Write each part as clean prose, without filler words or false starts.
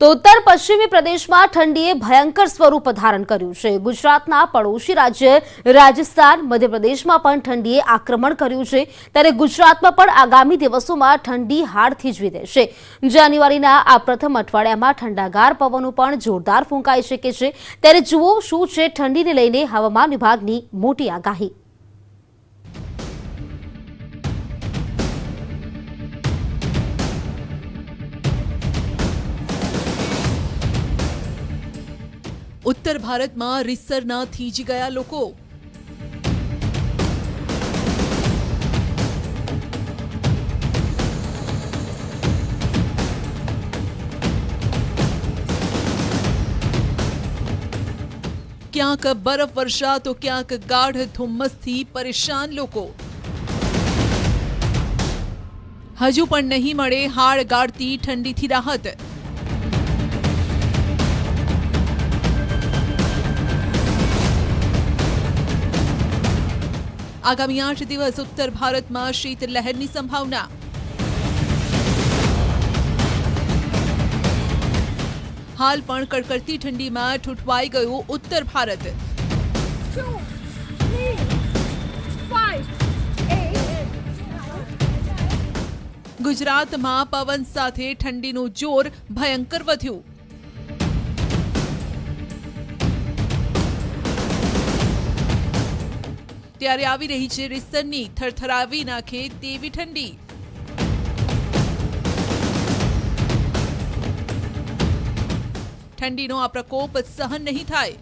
તો ઉત્તર પશ્ચિમી પ્રદેશમાં ઠંડીએ ભયંકર સ્વરૂપ ધારણ કર્યું છે। ગુજરાતના પડોશી રાજ્ય રાજસ્થાન મધ્યપ્રદેશમાં પણ ઠંડીએ આક્રમણ કર્યું છે, ત્યારે ગુજરાતમાં પણ આગામી દિવસોમાં ઠંડી હાડ થીજવી દેશે। જાન્યુઆરીના આ પ્રથમ અઠવાડિયામાં ઠંડાગાર પવનો પણ જોરદાર ફૂંકાઈ શકે છે। ત્યારે જુઓ શું છે ઠંડીને લઈને હવામાન વિભાગની મોટી આગાહી। उत्तर भारत में रिसरना थीजी गया लोको। क्यांक बरफ वर्षा तो क्यांक गाढ़ धुम्मस थी परेशान लोको। हजू पण नहीं मळे हाड़ गाड़ती ठंडी थी राहत। आगामी 8 दिवस उत्तर भारत में शीतलहर की संभावना। हाल पण कड़कड़ती ठंडी में ठूठवाई गयो उत्तर भारत। 2, 3, 5, 8। गुजरात में पवन साथे ठंडीનું जोर भयंकर વધ્યું। ત્યારે આવી રહી છે રીસરની થરથરાવી નાખે તેવી ઠંડી। ઠંડીનો આ પ્રકોપ સહન નહીં થાય।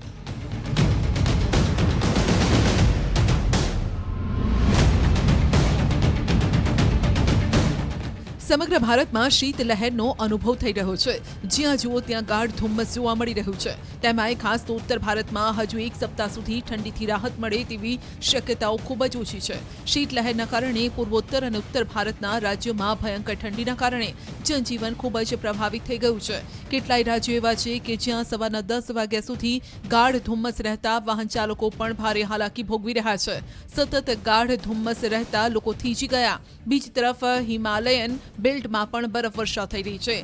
સમગ્ર ભારતમાં શીતલહેરનો અનુભવ થઈ રહ્યો છે। જ્યાં જુઓ ત્યાં ગાઢ ધુમ્મસ જોવા મળી રહ્યું છે। તેમાંય ખાસ તો ઉત્તર ભારતમાં હજુ એક સપ્તાહ સુધી ઠંડીથી રાહત મળે તેવી શક્યતાઓ ખૂબ જ ઓછી છે। શીતલહેરના કારણે પૂર્વોત્તર અને ઉત્તર ભારતના રાજ્યોમાં ભયંકર ઠંડીના કારણે જનજીવન ખૂબ જ પ્રભાવિત થઈ ગયું છે। કેટલાય રાજ્યો એવા છે કે જ્યાં સવારના 10 વાગ્યા સુધી ગાઢ ધુમ્મસ રહેતા વાહન ચાલકો પણ ભારે હાલાકી ભોગવી રહ્યા છે। સતત ગાઢ ધુમ્મસ રહેતા લોકો થીજી ગયા। બીજી તરફ હિમાલયન બેલ્ટમાં પણ બરફવર્ષા થઈ રહી છે।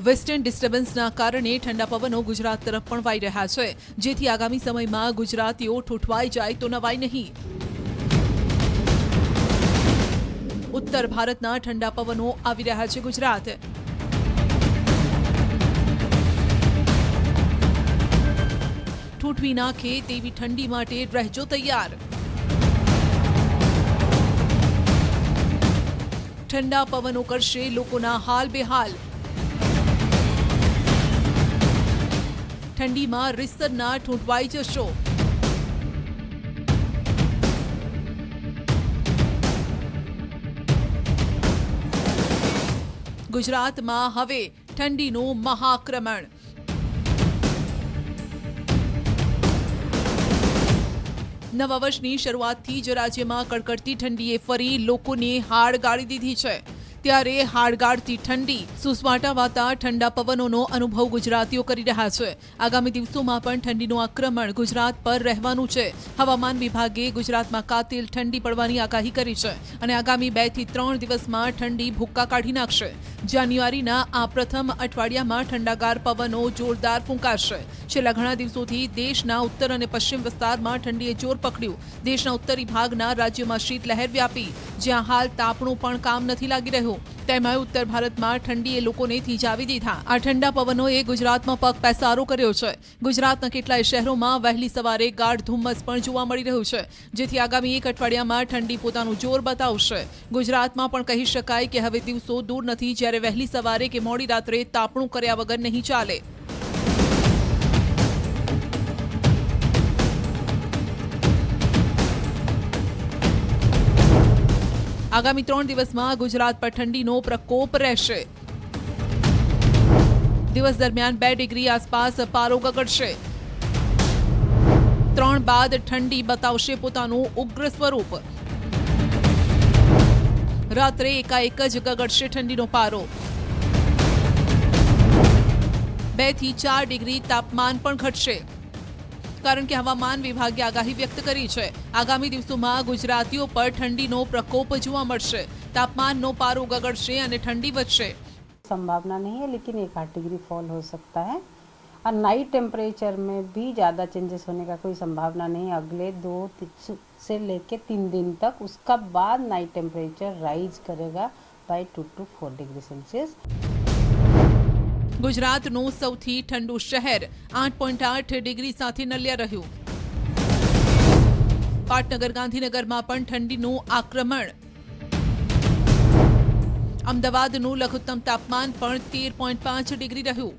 વેસ્ટર્ન ડિસ્ટર્બન્સના કારણે ઠંડા પવનો ગુજરાત તરફ પણ વાઈ રહ્યા છે, જેથી આગામી સમયમાં ગુજરાતીઓ ઠૂઠવાઈ જાય તો નવાઈ નહીં। ઉત્તર ભારતના ઠંડા પવનો આવી રહ્યા છે ગુજરાત। ठूठवी नाखे तेवी ठंडी माटे रहजो तैयार। ठंडा पवनो करशे लोकोना हाल बेहाल। ठंडी में रिसरना ठूठवाई जशो। गुजरात में हवे ठंडीनो महाआक्रमण। નવા વર્ષની શરૂઆતથી જ રાજ્યમાં કડકડતી ઠંડીએ ફરી લોકોને હાડ ગાળી દીધી છે। ત્યારે હાડ ગાળતી ઠંડી સુસવાટા વાતા ઠંડા પવનોનો અનુભવ ગુજરાતીઓ કરી રહ્યા છે। આગામી દિવસોમાં પણ ઠંડીનું આક્રમણ ગુજરાત પર રહેવાનું છે। હવામાન વિભાગે ગુજરાતમાં કાતિલ ઠંડી પડવાની આગાહી કરી છે અને આગામી 2 થી 3 દિવસમાં ઠંડી ભૂક્કા કાઢી નાખશે। જાન્યુઆરીના આ પ્રથમ અઠવાડિયામાં ઠંડાગાર પવનો જોરદાર ફૂંકાશે। છેલ્લા ઘણા દિવસોથી દેશના ઉત્તર અને પશ્ચિમ વિસ્તારમાં ઠંડીએ જોર પકડ્યું। દેશના ઉત્તરી ભાગના રાજ્યોમાં શીતલહેર વ્યાપી, જ્યાં હાલ તાપણું પણ કામ નથી લાગી રહ્યું। તેમાં ઉત્તર ભારતમાં ઠંડીએ લોકોને થીજાવી દીધા। આ ઠંડા પવનોએ ગુજરાતમાં પગ પેસારો કર્યો છે। ગુજરાતના કેટલાય શહેરોમાં વહેલી સવારે ગાઢ ધુમ્મસ પણ જોવા મળી રહ્યું છે, જેથી આગામી એક અઠવાડિયામાં ઠંડી પોતાનું જોર બતાવશે। ગુજરાતમાં પણ કહી શકાય કે હવે દિવસો દૂર નથી જ્યારે વહેલી સવારે કે મોડી રાત્રે તાપણું કર્યા વગર નહીં ચાલે। આગામી 3 દિવસમાં ગુજરાત પર ઠંડીનો પ્રકોપ રહેશે। દિવસ દરમિયાન 2 ડિગ્રી આસપાસ પારો ગગડશે। 3 બાદ ઠંડી બતાવશે પોતાનું ઉગ્ર સ્વરૂપ। રાત્રે એકાએક જ ગગડશે ઠંડીનો પારો। 2 થી 4 ડિગ્રી તાપમાન પણ ઘટશે। કારણ કે હવામાન વિભાગે આગાહી વ્યક્ત કરી છે આગામી દિવસોમાં ગુજરાતીઓ પર ઠંડીનો પ્રકોપ જોવા મળશે તાપમાનનો પારો ગગડશે અને ઠંડી વધશે संभावना नहीं है, लेकिन 1-8 डिग्री फॉल हो सकता है और नाइट टेम्परेचर में भी ज़्यादा चेंजेस होने का कोई संभावना नहीं है अगले 2 से लेके 3 दिन तक। उसका बाद नाइट टेम्परेचर राइज करेगा बाय 2 to 4 डिग्री सेल्सियस। ગુજરાતનું સૌથી ઠંડુ શહેર 8.8 ડિગ્રી સાથે નલિયા રહ્યું। પાટનગર ગાંધીનગરમાં પણ ઠંડીનું આક્રમણ। અમદાવાદનું લઘુત્તમ તાપમાન પણ 13.5 ડિગ્રી રહ્યું।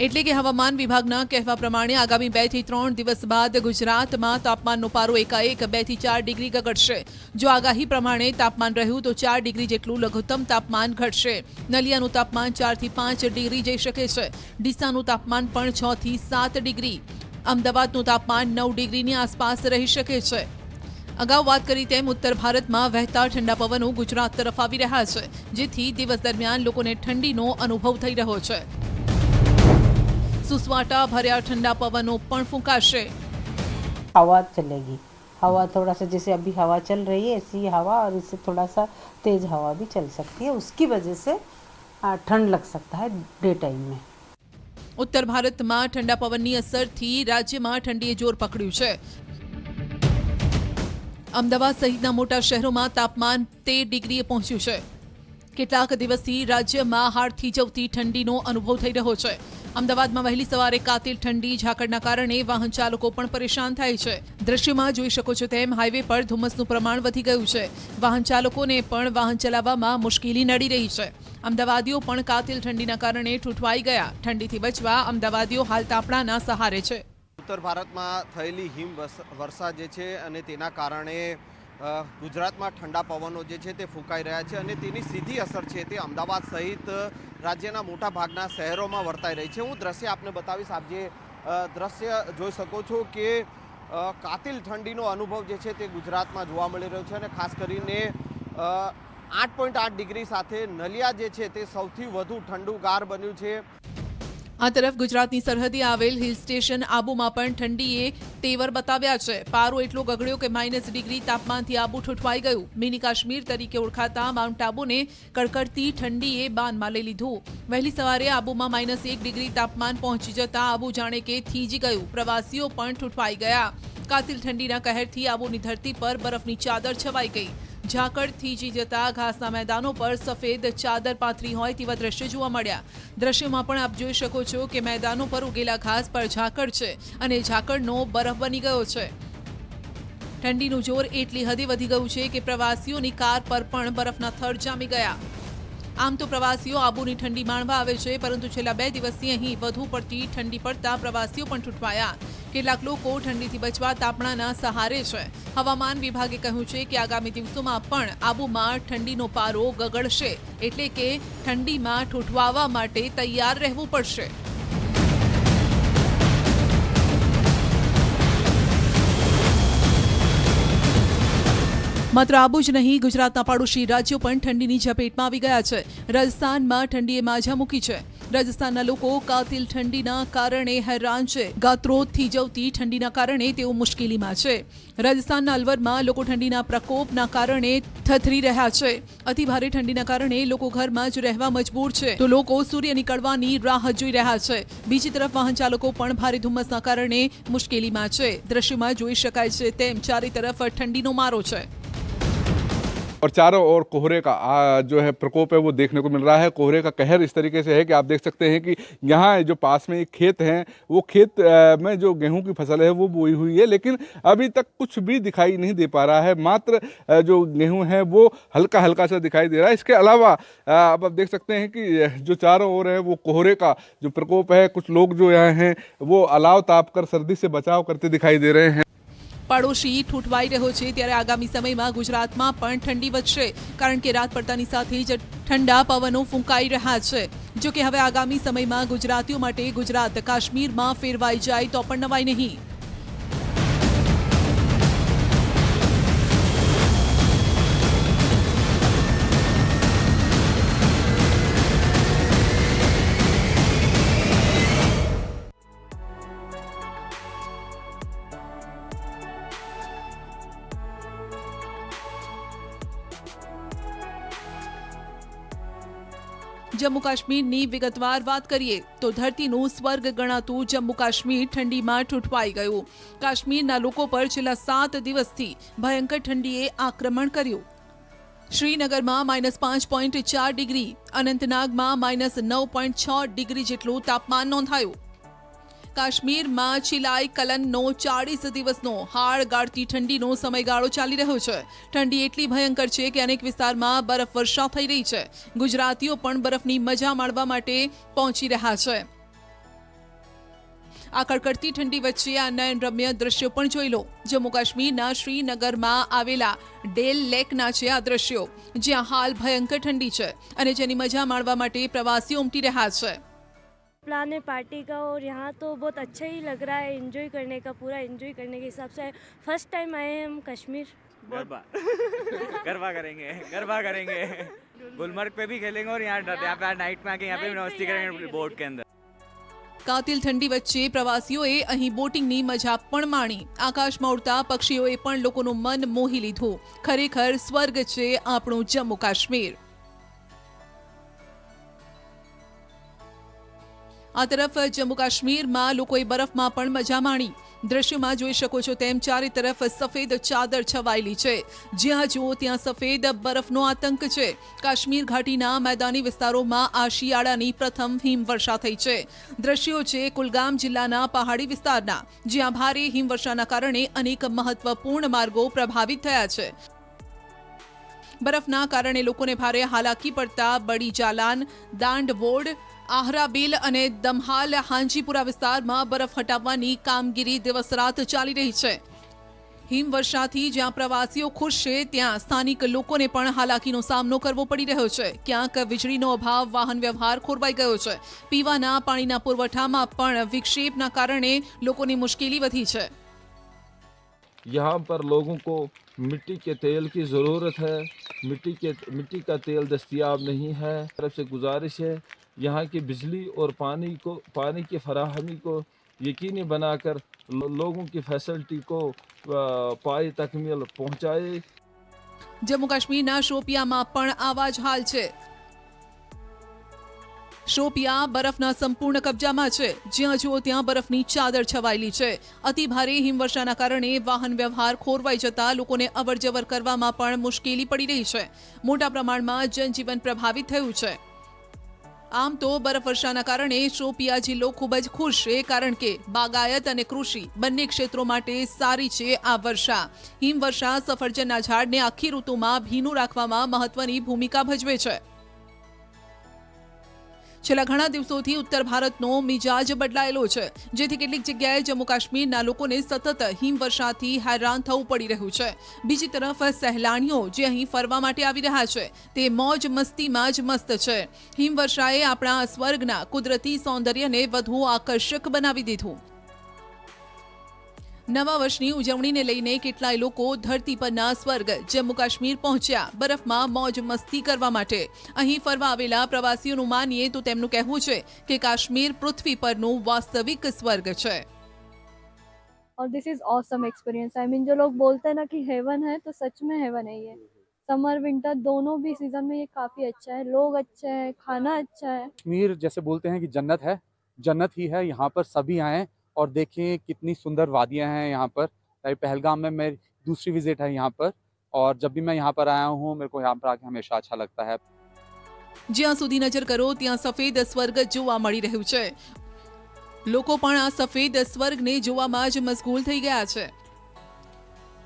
એટલે કે હવામાન વિભાગના કહેવા પ્રમાણે આગામી 2 થી 3 દિવસ બાદ ગુજરાતમાં તાપમાનનો પારો એકાએક 2 થી 4 ડિગ્રી ગગડશે। જો આગાહી પ્રમાણે તાપમાન રહ્યું તો 4 ડિગ્રી જેટલું લઘુત્તમ તાપમાન ઘટશે। નલિયાનું તાપમાન 4 થી 5 ડિગ્રી જઈ શકે છે। ડીસાનું તાપમાન પણ 6 થી 7 ડિગ્રી। અમદાવાદનું તાપમાન 9 ડિગ્રીની આસપાસ રહી શકે છે। અગાઉ વાત કરી તેમ ઉત્તર ભારતમાં વહેતા ઠંડા પવનો ગુજરાત તરફ આવી રહ્યા છે જેથી દિવસ દરમિયાન લોકોને ઠંડીનો અનુભવ થઈ રહ્યો છે। સુસવાટા ભર્યા ઠંડા પવનો પણ ફૂંકાશે। हवा चलेगी, हवा थोड़ा सा जैसे अभी हवा चल रही है ऐसी हवा और इससे थोड़ा सा तेज हवा भी चल सकती है, उसकी वजह से ठंड लग सकता है डे टाइम में। ઉત્તર ભારતમાં ઠંડા પવનની અસરથી રાજ્યમાં ઠંડીએ જોર પકડ્યું છે। અમદાવાદ સહિતના મોટા શહેરોમાં તાપમાન 13 ડિગ્રીએ પહોંચ્યું છે। કેટલાક દિવસથી રાજ્યમાં હાડ થીજવતી ઠંડીનો અનુભવ થઈ રહ્યો છે। અમદાવાદમાં વહેલી સવારે કાતિલ ઠંડી ઝાકળના કારણે વાહન ચાલકો પણ પરેશાન થાય છે। દ્રશ્યમાં જોઈ શકો છો તેમ હાઈવે પર ધુમ્મસનું પ્રમાણ વધી ગયું છે। વાહન ચાલકોને પણ વાહન ચલાવવામાં મુશ્કેલી નડી રહી છે। અમદાવાદીઓ પણ કાતિલ ઠંડીના કારણે ઠૂંઠવાઈ ગયા। ઠંડીથી બચવા અમદાવાદીઓ હાલ તાપણાના સહારે છે। ઉત્તર ભારતમાં થયેલી હિમ વર્ષા જે છે અને તેના કારણે ગુજરાતમાં ઠંડા પવનો જે છે તે ફૂંકાઈ રહ્યા છે અને તેની સીધી અસર છે તે અમદાવાદ સહિત રાજ્યના મોટા ભાગના શહેરોમાં વર્તાઈ રહી છે। હું દ્રશ્ય આપને બતાવીશ। આપ જે દ્રશ્ય જોઈ શકો છો કે કાતિલ ઠંડીનો અનુભવ જે છે તે ગુજરાતમાં જોવા મળી રહ્યો છે અને ખાસ કરીને 8.8 ડિગ્રી સાથે નલિયા જે છે તે સૌથી વધુ ઠંડુગાર બન્યું છે। આ તરફ ગુજરાતની સરહદે આવેલ હિલ સ્ટેશન આબુમાં પણ ઠંડીએ તેવર બતાવ્યા છે। પારો એટલો ગગડ્યો કે -ડિગ્રી તાપમાનથી આબુ ઠૂંઠવાઈ ગયું। મિની કાશ્મીર તરીકે ઓળખાતા માઉન્ટ આબુને કડકડતી ઠંડીએ બાનમાં લઈ લીધું। વહેલી સવારે આબુમાં -1 ડિગ્રી તાપમાન પહોંચી જતા આબુ જાણે કે થીજી ગયું। પ્રવાસીઓ પણ ઠૂંઠવાઈ ગયા। કાતિલ ઠંડીના કહેરથી આબુની ધરતી પર બરફની ચાદર છવાઈ ગઈ। ઝાકળ થીજી જતા ઘાસના મેદાનો પર સફેદ ચાદર પાથરી હોય તેવા દ્રશ્યો જોવા મળ્યા। દ્રશ્યોમાં પણ આપ જોઈ શકો છો કે મેદાનો પર ઉગેલા ઘાસ પર ઝાકળ છે અને ઝાકળનો બરફ બની ગયો છે। ઠંડીનું જોર એટલી હદે વધી ગયું છે કે પ્રવાસીઓની કાર પર પણ બરફના થર જામી ગયા। આમ તો પ્રવાસીઓ આબુની ઠંડી માણવા આવે છે પરંતુ છેલ્લા 2 દિવસથી અહીં વધુ પડતી ઠંડી પડતા પ્રવાસીઓ પણ ઠૂંઠવાયા। કેટલાક લોકો ઠંડીથી બચવા તાપણાના સહારે છે। હવામાન વિભાગે કહ્યું છે કે આગામી દિવસોમાં પણ આબુમાં ઠંડીનો પારો ગગડશે એટલે કે ઠંડીમાં ઠૂંઠવાવા માટે તૈયાર રહેવું પડશે। માત્ર આબુ જ નહીં ગુજરાતના પડોશી રાજ્યો પણ ઠંડીની ઝપેટમાં આવી ગયા છે। રાજસ્થાનમાં ઠંડીએ માઝા મૂકી છે। રાજસ્થાનના લોકો કાતિલ ઠંડીના કારણે હેરાન છે। ગાત્રો થીજવતી ઠંડીના કારણે તેઓ મુશ્કેલીમાં છે। રાજસ્થાનના અલવરમાં લોકો ઠંડીના પ્રકોપના કારણે થથરી રહ્યા છે। અતિભારે ઠંડીના કારણે લોકો ઘરમાં જ રહેવા મજબૂર છે તો લોકો સૂર્ય નીકળવાની રાહ જોઈ રહ્યા છે। બીજી તરફ વાહન ચાલકો પણ ભારે ધુમ્મસના કારણે મુશ્કેલીમાં છે। દ્રશ્યમાં જોઈ શકાય છે તેમ ચારે તરફ ઠંડીનો મારો છે। और चारों ओर कोहरे का जो है प्रकोप है वो देखने को मिल रहा है। कोहरे का कहर इस तरीके से है कि आप देख सकते हैं कि यहाँ जो पास में एक खेत हैं वो खेत में जो गेहूं की फसल है वो बोई हुई है लेकिन अभी तक कुछ भी दिखाई नहीं दे पा रहा है। मात्र जो गेहूं है वो हल्का हल्का सा दिखाई दे रहा है। इसके अलावा अब आप देख सकते हैं कि जो चारों ओर है वो कोहरे का जो प्रकोप है। कुछ लोग जो यहाँ हैं वो अलाव ताप कर सर्दी से बचाव करते दिखाई दे रहे हैं। પડોશી ઠૂંઠવાઈ રહ્યો છે ત્યારે આગામી સમયમાં ગુજરાતમાં પણ ઠંડી વધશે કારણ કે રાત પડતાની સાથે જ ઠંડા પવનો ફૂંકાઈ રહ્યા છે। જો કે હવે આગામી સમયમાં ગુજરાતીઓ માટે ગુજરાત કાશ્મીરમાં ફેરવાઈ જાય તો પણ નવાઈ નહીં। જમ્મુ કાશ્મીરની વિગતવાર વાત કરીએ તો ધરતીનું સ્વર્ગ ગણાતું જમ્મુ કાશ્મીર ઠંડીમાં ઠૂંઠવાઈ ગયું. કાશ્મીરના લોકો પર છેલ્લા 7 દિવસથી ભયંકર ઠંડીએ આક્રમણ કર્યું. શ્રીનગરમાં -5.4 ડિગ્રી, અનંતનાગમાં -9.6 ડિગ્રી જેટલું તાપમાન નોંધાયું. કાશ્મીરમાં ચિલાઈ કલનનો 40 દિવસનો હાડ ગાળતી ઠંડીનો સમયગાળો ચાલી રહ્યો છે. ઠંડી એટલી ભયંકર છે કે અનેક વિસ્તારમાં બરફ વર્ષા થઈ રહી છે. ગુજરાતીઓ પણ બરફની મજા માણવા માટે પહોંચી રહ્યા છે. આ કડકડતી ઠંડી વચ્ચે આ નયનરમ્ય દ્રશ્યો પણ જોઈ લો. જમ્મુ કાશ્મીરના શ્રીનગરમાં આવેલા ડેલ લેકના છે આ દ્રશ્યો, જ્યાં હાલ ભયંકર ઠંડી છે અને જેની મજા માણવા માટે પ્રવાસીઓ ઉમટી રહ્યા છે. प्लान है पार्टी का और यहाँ तो बहुत अच्छा ही लग रहा है एंजॉय करने का, पूरा एंजॉय करने के हिसाब से फर्स्ट टाइम आए हैं हम कश्मीर. गरबा करेंगे गुलमर्ग पे भी खेलेंगे और यहाँ पे नाइट में आके यहाँ पे भी मस्ती करेंगे बोट के अंदर. કાતિલ ઠંડી વચ્ચે પ્રવાસીઓએ અહીં બોટિંગની મજા પણ માણી. આકાશમાં ઉડતા પક્ષીઓએ પણ લોકોનું મન મોહી લીધું. ખરેખર સ્વર્ગ છે આપણું જમ્મુ કાશ્મીર. આ તરફ જમ્મુ કાશ્મીરમાં લોકોએ બરફમાં પણ મજા માણી. દ્રશ્યોમાં જોઈ શકો છો તેમ ચારે તરફ સફેદ ચાદર છવાયેલી છે. જ્યાં જુઓ ત્યાં સફેદ બરફનો આતંક છે. કાશ્મીર ઘાટીના મેદાની વિસ્તારોમાં આ શિયાળાની પ્રથમ હિમવર્ષા થઈ છે. દ્રશ્યો છે કુલગામ જિલ્લાના પહાડી વિસ્તારના, જ્યાં ભારે હિમવર્ષાના કારણે અનેક મહત્વપૂર્ણ માર્ગો પ્રભાવિત થયા છે. બરફના કારણે લોકોને ભારે હાલાકી પડતા બડી જાલાન, દાંડવોડ, આહરાબીલ અને દમહાલ હાંજીપુરા વિસ્તારમાં બરફ હટાવવાની કામગીરી દિવસ રાત ચાલી રહી છે. હિમવર્ષાથી જ્યાં પ્રવાસીઓ ખુશ છે, ત્યાં સ્થાનિક લોકોને પણ હાલાકીનો સામનો કરવો પડી રહ્યો છે. ક્યાંક વીજળીનો અભાવ, વાહન વ્યવહાર ખોરવાઈ ગયો છે. પીવાના પાણીના પુરવઠામાં પણ વિક્ષેપના કારણે લોકોની મુશ્કેલી વધી છે. यहाँ पर लोगों को मिट्टी के तेल की ज़रूरत है. मिट्टी का तेल दस्तयाब नहीं है. तरफ से गुजारिश है यहाँ की बिजली और पानी की फराहमी को यकीनी बनाकर लोगों की फैसिलिटी को पाए तकमील पहुँचाए. જમ્મુ કાશ્મીરના શોપિયામાં પણ આવા જ હાલ છે. શોપિયા બરફના સંપૂર્ણ કબજામાં છે. જ્યાં જુઓ ત્યાં બરફની ચાદર છવાયેલી છે. અતિ ભારે હિમવર્ષાના કારણે વાહન વ્યવહાર ખોરવાઈ જતા લોકોને અવરજવર કરવામાં પણ મુશ્કેલી પડી રહી છે. મોટા પ્રમાણમાં જનજીવન પ્રભાવિત થયું છે. આમ તો બરફવર્ષાના કારણે શોપિયા જિલ્લો ખૂબ જ ખુશ છે, કારણ કે બાગાયત અને કૃષિ બંને ક્ષેત્રો માટે સારી છે આ વર્ષા. હિમવર્ષા સફરજનના ઝાડને આખી ઋતુમાં ભીનું રાખવામાં મહત્વની ભૂમિકા ભજવે છે. છેલ્લા ઘણા દિવસોથી ઉત્તર ભારતનો મિજાજ બદલાયેલો છે, જેથી કેટલીક જગ્યાએ જમ્મુ કાશ્મીરના લોકોને સતત હિમવર્ષાથી હેરાન થવું પડી રહ્યું છે. બીજી તરફ સહેલાણીઓ જે અહીં ફરવા માટે આવી રહ્યા છે, તે મોજ મસ્તીમાં જ મસ્ત છે. હિમવર્ષાએ આપણા સ્વર્ગના કુદરતી સૌંદર્યને વધુ આકર્ષક બનાવી દીધું. નવા વર્ષની ઉજવણીને લઈને કેટલાય લોકો ધરતી પરના સ્વર્ગ જમ્મુ કાશ્મીર પહોંચ્યા બરફમાં મોજ મસ્તી કરવા માટે. અહીં ફરવા આવેલા પ્રવાસીઓનું માનીએ તો તેમનું કહેવું છે કે કાશ્મીર પૃથ્વી પરનું વાસ્તવિક સ્વર્ગ છે. और this is awesome experience. I mean जो लोग बोलते हैं ना कि हेवन है, तो सच में हेवन है ये. समर विंटर दोनों भी सीजन में ये काफी अच्छा है. लोग अच्छे हैं, खाना अच्छा है. कश्मीर जैसे बोलते हैं कि जन्नत है, जन्नत ही है. यहाँ पर सभी आए और देखें कितनी सुंदर वादियाँ हैं यहाँ पर. पहलगाम में मेरी दूसरी विजिट है यहाँ पर, और जब भी मैं यहाँ पर आया हूँ मेरे को यहाँ पर आके हमेशा अच्छा लगता है. જ્યાં સુધી નજર કરો ત્યાં સફેદ સ્વર્ગ જોવા મળી રહ્યું છે. લોકો પણ આ સફેદ સ્વર્ગને જોવામાં જ મશગુલ થઈ ગયા છે.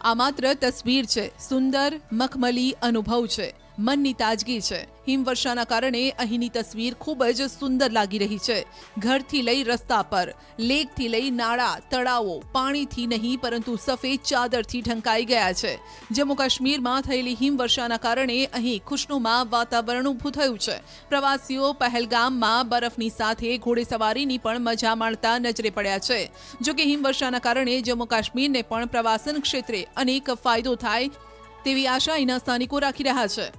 આ માત્ર તસવીર છે, સુંદર મખમલી અનુભવ છે, મનની તાજગી છે. હિમવર્ષાના કારણે અહીંની તસવીર ખૂબ જ સુંદર લાગી રહી છે. ઘરથી લઈ રસ્તા પર, લેકથી લઈ નાળા, તળાવો પાણીથી નહીં પરંતુ સફેદ ચાદરથી ઢંકાઈ ગયા છે. જમ્મુ કાશ્મીરમાં થયેલી હિમવર્ષાના કારણે અહીં ખુશનુમા વાતાવરણ ઊભું થયું છે. પ્રવાસીઓ પહેલગામમાં બરફની સાથે ઘોડેસવારીની પણ મજા માણતા નજરે પડ્યા છે. જોકે હિમવર્ષાના કારણે જમ્મુ કાશ્મીરને પણ પ્રવાસન ક્ષેત્રે અનેક ફાયદો થાય તેવી આશા અહીંના સ્થાનિકો રાખી રહ્યા છે.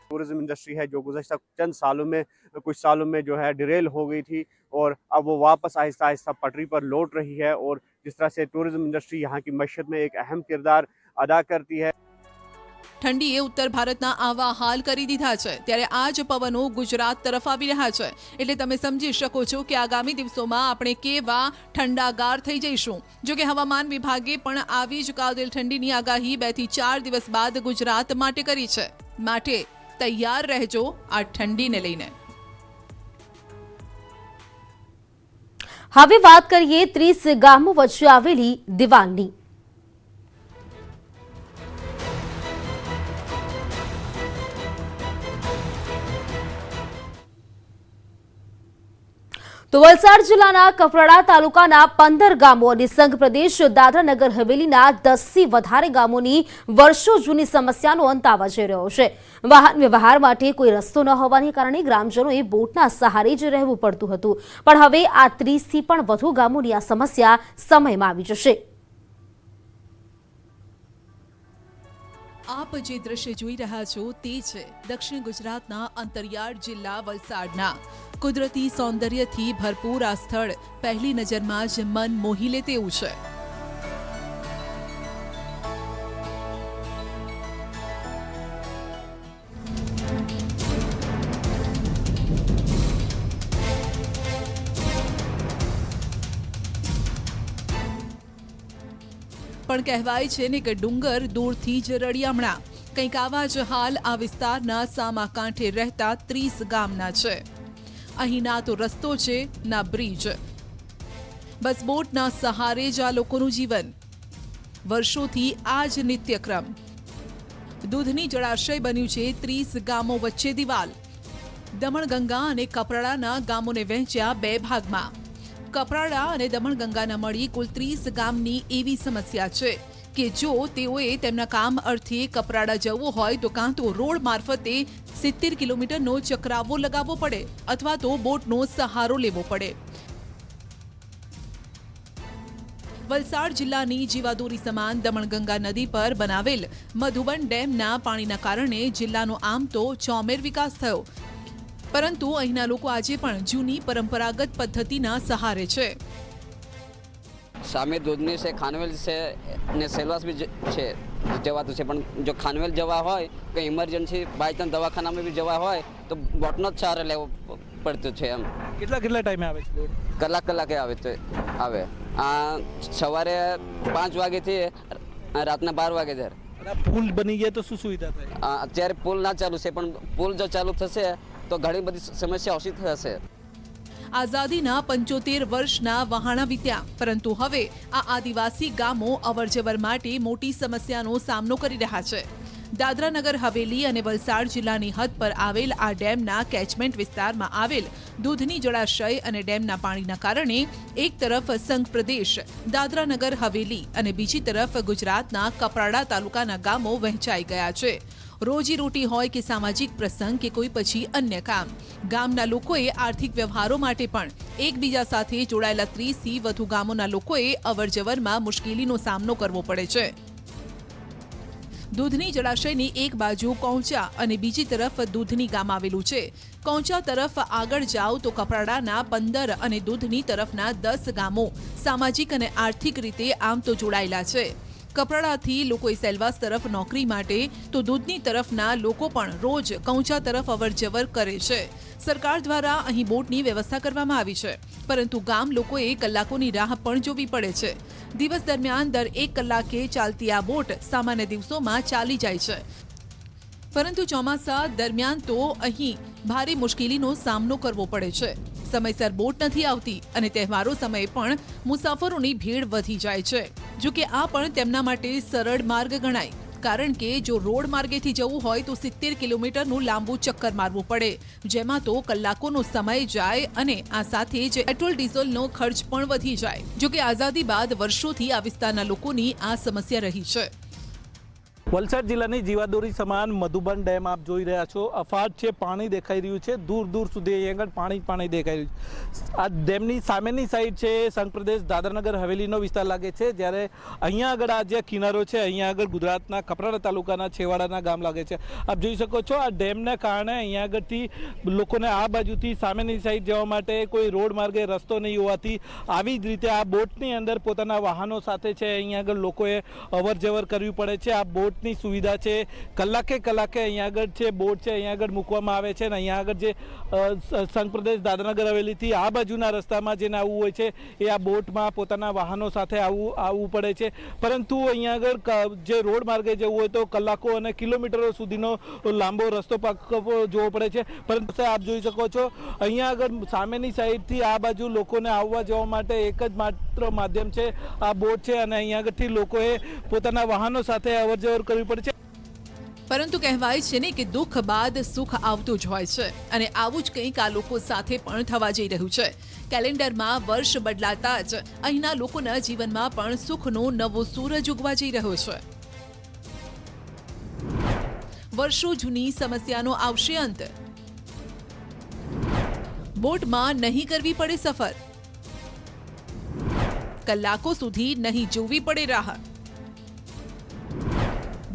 टूरिज्म इंडस्ट्री है जो गुज़श्ता चंद सालों में कुछ सालों में जो है डिरेल हो गई थी और अब वो वापस आहिस्ता आहिस्ता पटरी पर लौट रही है और जिस तरह से टूरिज्म इंडस्ट्री यहाँ की मईशत में एक अहम किरदार अदा करती है. ઠંડીએ ઉત્તર ભારતના આવા હાલ કરી દીધા છે, ત્યારે આ જ પવનો ગુજરાત તરફ આવી રહ્યા છે. એટલે તમે સમજી શકો છો કે આગામી દિવસોમાં આપણે કેવા ઠંડાગાર થઈ જઈશું. જો કે હવામાન વિભાગે પણ આવી જ કાતિલ ઠંડીની આગાહી 2 થી 4 દિવસ બાદ ગુજરાત માટે કરી છે. માટે તૈયાર રહેજો આ ઠંડીને લઈને. હવે વાત કરીએ 30 ગામો વચ્ચે આવેલી દિવાલની. તો વલસાડ જિલ્લાના કપરાડા તાલુકાના 15 ગામો અને સંઘ પ્રદેશ દાદરાનગર હવેલીના 10 થી વધારે ગામોની વર્ષો જૂની સમસ્યાનો અંત આવવા જઈ રહ્યો છે. વાહન વ્યવહાર માટે કોઈ રસ્તો ન હોવાને કારણે ગ્રામજનોએ બોટના સહારે જ રહેવું પડતું હતું. પણ હવે આ 30 થી પણ વધુ ગામોની આ સમસ્યા સમયમાં આવી જશે. આપ જે દ્રશ્ય જોઈ રહ્યા છો તે છે દક્ષિણ ગુજરાતના અંતરિયાળ જિલ્લા વલસાડના. કુદરતી સૌંદર્યથી ભરપૂર આ સ્થળ પહેલી નજરમાં જ મન મોહી લે તેવું છે. પણ કહેવાય છે ને કે ડુંગર દૂરથી જ રળિયામણા. કંઈક આવા જ હાલ આ વિસ્તારના સામા કાંઠે રહેતા 30 ગામના છે. અહીં ના તો રસ્તો છે ના બ્રિજ, બસ બોટના સહારે જ આ લોકોનું જીવન. વર્ષોથી આ જ નિત્યક્રમ. દૂધની જળાશય બન્યું છે 30 ગામો વચ્ચે દિવાલ. દમણગંગા અને કપરાડાના ગામોને વહેંચ્યા 2 ભાગમાં. કપરાડા અને દમણગંગાના મળી કુલ 30 ગામની એવી સમસ્યા છે કે જો તેઓએ તેમના કામ અર્થે કપરાડા જવું હોય તો કાં તો રોડ મારફતે 70 કિલોમીટરનો ચક્રાવો લગાવવો પડે અથવા તો બોટનો સહારો લેવો પડે. વલસાડ જિલ્લાની જીવાદોરી સમાન દમણગંગા નદી પર બનાવેલ મધુબન ડેમના પાણીના કારણે જિલ્લાનો આમ તો ચોમેર વિકાસ થયો, પરંતુ અહીંના લોકો આજે પણ જૂની પરંપરાગત પદ્ધતિના સહારે છે. સામે દૂધની છે, ખાનવેલ છે ને સેલવાસ બી છે જવાતું છે. પણ જો ખાનવેલ જવા હોય કે ઇમરજન્સી બાય ચાન્સ દવાખાનામાં બી જવા હોય તો બોટનો જ સહારો લેવો પડતો છે. એમ કેટલા ટાઈમે આવે છે? કલાકે આવે છે. આવે સવારે 5 વાગેથી રાતના 12 વાગે જ્યારે. પુલ બની ગયા તો શું સુવિધા થાય? અત્યારે પુલ ના ચાલુ છે, પણ પુલ જો ચાલુ થશે તો ઘણી બધી સમસ્યા ઓછી થશે. આઝાદીના 75 વર્ષના વહાણા વીત્યા, પરંતુ હવે આ આદિવાસી ગામો અવરજવર માટે મોટી સમસ્યાનો સામનો કરી રહ્યા છે. દાદરાનગર હવેલી અને વલસાડ જિલ્લાની હદ પર આવેલ આ ડેમના કેચમેન્ટ વિસ્તારમાં આવેલ દૂધની જળાશય અને ડેમના પાણીના કારણે એક તરફ સંઘ પ્રદેશ દાદરાનગર હવેલી અને બીજી તરફ ગુજરાતના કપરાડા તાલુકાના ગામો વહેંચાઈ ગયા છે. રોજીરોટી હોય કે સામાજિક પ્રસંગ કે કોઈ પછી અન્ય કામ, ગામના લોકોએ આર્થિક વ્યવહારો માટે પણ એકબીજા સાથે જોડાયેલા 30 થી વધુ ગામોના લોકોએ અવરજવરમાં મુશ્કેલીનો સામનો કરવો પડે છે. દૂધની જળાશયની એક બાજુ કૌંચા અને બીજી તરફ દૂધની ગામ આવેલું છે. કૌંચા તરફ આગળ જાઓ તો કપરાડાના 15 અને દૂધની તરફના 10 ગામો સામાજિક અને આર્થિક રીતે આમ તો જોડાયેલા છે. કપરાડાથી લોકોએ સેલવાસ તરફ નોકરી માટે તો દૂધની તરફના લોકો પણ રોજ કૌંચા તરફ અવરજવર કરે છે. સરકાર દ્વારા અહીં બોટની વ્યવસ્થા કરવામાં આવી છે, પરંતુ ગામ લોકોએ કલાકોની રાહ પણ જોવી પડે છે. દિવસ દરમિયાન દર 1 કલાકે ચાલતી આ બોટ સામાન્ય દિવસોમાં ચાલી જાય છે, પરંતુ ચોમાસા દરમિયાન તો અહીં ભારે મુશ્કેલીનો સામનો કરવો પડે છે. સમયસર બોટ નથી આવતી અને તહેવારો સમયે પણ મુસાફરોની ભીડ વધી જાય છે. જો કે આ પણ તેમના માટે સરળ માર્ગ ગણાય, કારણ કે જો રોડ માર્ગેથી જવું હોય તો 70 કિલોમીટરનું લાંબુ ચક્કર મારવું પડે, જેમાં તો કલાકોનો સમય જાય અને આ સાથે જ પેટ્રોલ ડીઝલનો ખર્ચ પણ વધી જાય. જો કે આઝાદી બાદ વર્ષોથી આ વિસ્તારના લોકોની આ સમસ્યા રહી છે. વલસાડ જિલ્લાની જીવાદોરી સમાન મધુબન ડેમ આપ જોઈ રહ્યા છો. અફાટ છે, પાણી દેખાઈ રહ્યું છે, દૂર દૂર સુધી અહીં આગળ પાણી દેખાઈ રહ્યું છે. આ ડેમની સામેની સાઈડ છે સંઘ પ્રદેશ દાદરાનગર હવેલીનો વિસ્તાર લાગે છે, જ્યારે અહીંયા આગળ આ જે કિનારો છે અહીંયા આગળ ગુજરાતના કપરાડા તાલુકાના છેવાડાના ગામ લાગે છે. આપ જોઈ શકો છો આ ડેમને કારણે અહીંયા આગળથી લોકોને આ બાજુથી સામેની સાઈડ જવા માટે કોઈ રોડ માર્ગે રસ્તો નહીં હોવાથી આવી જ રીતે આ બોટની અંદર પોતાના વાહનો સાથે છે અહીંયા આગળ લોકોએ અવર જવર કરવી પડે છે. આ બોટ બોટની સુવિધા છે, કલાકે અહીંયા આગળ છે બોટ છે અહીંયા આગળ મૂકવામાં આવે છે અને અહીંયા આગળ જે સંઘ પ્રદેશ દાદરાનગર હવેલીથી આ બાજુના રસ્તામાં જેને આવવું હોય છે એ આ બોટમાં પોતાના વાહનો સાથે આવવું પડે છે, પરંતુ અહીંયા આગળ જે રોડ માર્ગે જવું હોય તો કલાકો અને કિલોમીટરો સુધીનો લાંબો રસ્તો જોવો પડે છે. પરંતુ આપ જોઈ શકો છો અહીંયા આગળ સામેની સાઈડથી આ બાજુ લોકોને આવવા જવા માટે એક જ માત્ર માધ્યમ છે આ બોટ છે અને અહીંયા આગળથી લોકોએ પોતાના વાહનો સાથે અવરજવર કરવી પડે છે. પરંતુ કહેવાય છે ને કે દુઃખ બાદ સુખ આવતું જ હોય છે અને આવું જ કંઈક આ લોકો સાથે પણ થવા જઈ રહ્યું છે. કેલેન્ડરમાં વર્ષ બદલાતા જ અહીંના લોકોના જીવનમાં પણ સુખનો નવો સૂરજ ઉગવા જઈ રહ્યો છે. વર્ષો જૂની સમસ્યાનો આવશે અંત. બોટમાં નહીં કરવી પડે સફર, કલાકો સુધી નહીં જોવી પડે રાહ.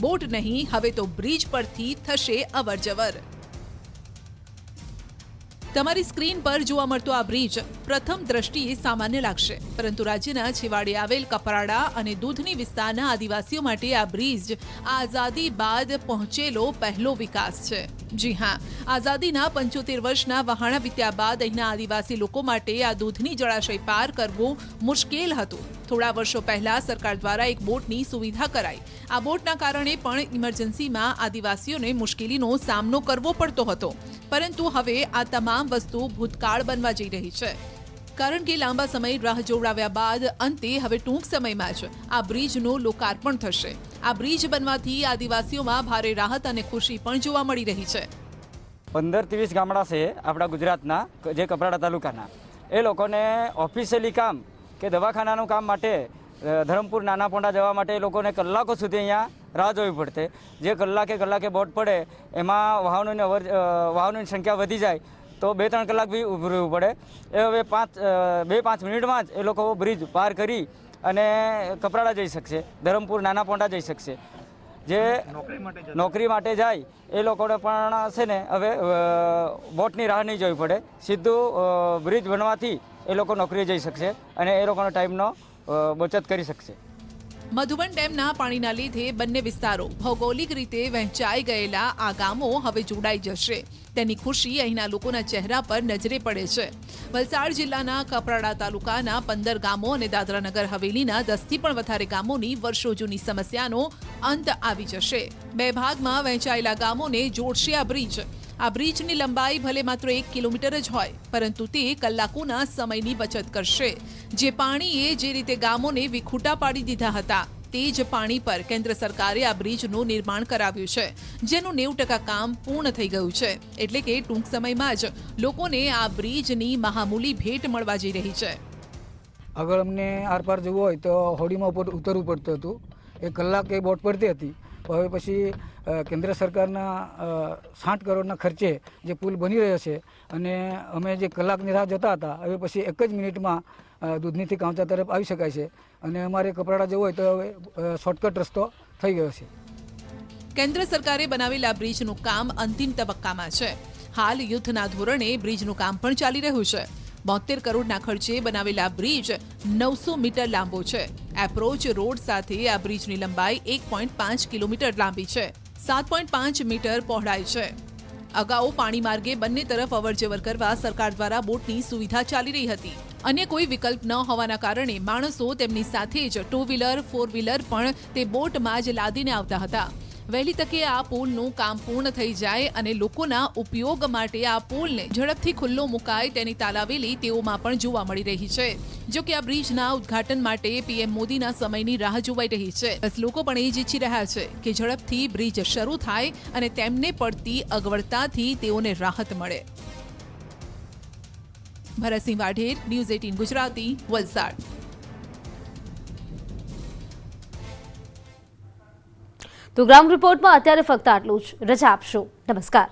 બોટ નહીં, હવે તો બ્રિજ પરથી થશે અવરજવર. તમારી સ્ક્રીન પર જોવા મળતો આ બ્રિજ પ્રથમ દ્રષ્ટિએ સામાન્ય લાગશે, પરંતુ રાજ્યના છેવાડે આવેલ કપરાડા અને દૂધની વિસ્તારના આદિવાસીઓ માટે આ બ્રિજ આઝાદી બાદ પહોંચેલો પહેલો વિકાસ છે. જી હા, આઝાદીના 75 વર્ષના વહાણા વીત્યા બાદ અહીંના આદિવાસી લોકો માટે આ દૂધની જળાશય પાર કરવું મુશ્કેલ હતું. થોડા વર્ષો પહેલા સરકાર દ્વારા એક બોટની સુવિધા કરાઈ. આ બોટના કારણે પણ ઇમરજન્સીમાં આદિવાસીઓને મુશ્કેલીનો સામનો કરવો પડતો હતો, પરંતુ હવે આ તમામ વસ્તુ ભૂતકાળ બનવા જઈ રહી છે, કારણ કે લાંબા સમય રાહ જોવડાવ્યા બાદ અંતે હવે ટૂંક સમયમાં જ આ બ્રિજનું લોકાર્પણ થશે. આ બ્રિજ બનવાથી આદિવાસીઓમાં ભારે રાહત અને ખુશી પણ જોવા મળી રહી છે. 15-20 ગામડા છે આપણા ગુજરાતના, જે કપરાડા તાલુકાના, એ લોકોને ઓફિશિયલી કામ કે દવાખાનાનું કામ માટે ધરમપુર નાના પોંડા જવા માટે એ લોકોને કલાકો સુધી અહીંયા રાહ જોવી પડતે. જે કલાકે બોટ પડે એમાં વાહનોની સંખ્યા વધી જાય તો 2-3 કલાક બી ઊભું રહેવું પડે. એ હવે 2-5 મિનિટમાં જ એ લોકો બ્રિજ પાર કરી અને કપરાડા જઈ શકશે, ધરમપુર નાના પોંડા જઈ શકશે. જે નોકરી માટે જાય એ લોકોને પણ છે ને હવે બોટની રાહ નહીં જોવી પડે, સીધું બ્રિજ બનવાથી એ લોકો નોકરીએ જઈ શકશે અને એ લોકોનો ટાઈમનો બચત કરી શકશે. મધુબન ડેમના પાણીના લીધે બંને વિસ્તારો ભૌગોલિક રીતે વહેંચાઈ ગયેલા આ ગામો હવે જોડાઈ જશે. તેની ખુશી અહીંના લોકોના ચહેરા પર નજરે પડે છે. વલસાડ જિલ્લાના કપરાડા તાલુકાના 15 ગામો અને દાદરાનગર હવેલીના 10થી પણ વધારે ગામોની વર્ષો જૂની સમસ્યાનો અંત આવી જશે. 2 ભાગમાં વહેંચાયેલા ગામોને જોડશે આ બ્રિજ. આ બ્રિજની લંબાઈ ભલે માત્ર 1 કિલોમીટર જ હોય, પરંતુ તે કલાકોના સમયની બચત કરશે. જે પાણીએ જે રીતે ગામોને વિખૂટા પાડી દીધા હતા, તે જ પાણી પર કેન્દ્ર સરકારે આ બ્રિજનું નિર્માણ કરાવ્યું છે, જેનું 90% કામ પૂર્ણ થઈ ગયું છે. એટલે કે ટૂંક સમયમાં જ લોકોને આ બ્રિજની મહામૂલી ભેટ મળવા જઈ રહી છે. અગર અમને આરપાર જવું હોય તો હોડીમાં ઉતરવું પડતું હતું, 1 કલાકે બોટ પડતી હતી. હવે પછી કેન્દ્ર સરકારના 60 કરોડના ખર્ચે જે પુલ બની રહ્યો છે અને અમે જે કલાકની રાહ જોતા હતા, હવે પછી 1 જ મિનિટમાં દૂધનીથી કાંચા તરફ આવી શકાય છે અને અમારે કપરાડા જવું હોય તો હવે શોર્ટકટ રસ્તો થઈ ગયો છે. કેન્દ્ર સરકારે બનાવેલા બ્રિજનું કામ અંતિમ તબક્કામાં છે. હાલ યુદ્ધના ધોરણે બ્રિજનું કામ પણ ચાલી રહ્યું છે. 72 કરોડના ખર્ચે બનાવેલા બ્રિજ 900 મીટર લાંબો છે. એપ્રોચ રોડ સાથે આ બ્રિજની લંબાઈ 1.5 કિલોમીટર લાંબી છે, 7.5 મીટર પહોળાઈ છે. અગાઉ પાણી માર્ગે બંને તરફ અવરજવર કરવા સરકાર દ્વારા બોટની સુવિધા ચાલી રહી હતી. અન્ય કોઈ વિકલ્પ ન હોવાના કારણે માણસો તેમની સાથે જ 2 વ્હીલર 4 વ્હીલર પણ તે બોટમાં જ લાદીને આવતા હતા. વહેલી તકે આ પુલનું કામ પૂર્ણ થઈ જાય અને લોકોના ઉપયોગ માટે આ પુલને ઝડપથી ખુલ્લો મુકાય તેની તાલાવેલી તેઓમાં પણ જોવા મળી રહી છે. જો કે આ બ્રિજના ઉદ્ઘાટન માટે પીએમ મોદીના સમયની રાહ જોવાઈ રહી છે. બસ લોકો પણ એ જ ઈચ્છી રહ્યા છે કે ઝડપથી બ્રિજ શરૂ થાય અને તેમને પડતી અગવડતાથી તેઓને રાહત મળે. ભરતસિંહ વાઢેર, ન્યૂઝ 18 ગુજરાતી, વલસાડ. તો ગ્રાઉન્ડ રિપોર્ટમાં અત્યારે ફક્ત આટલું જ. રજા આપશો. નમસ્કાર.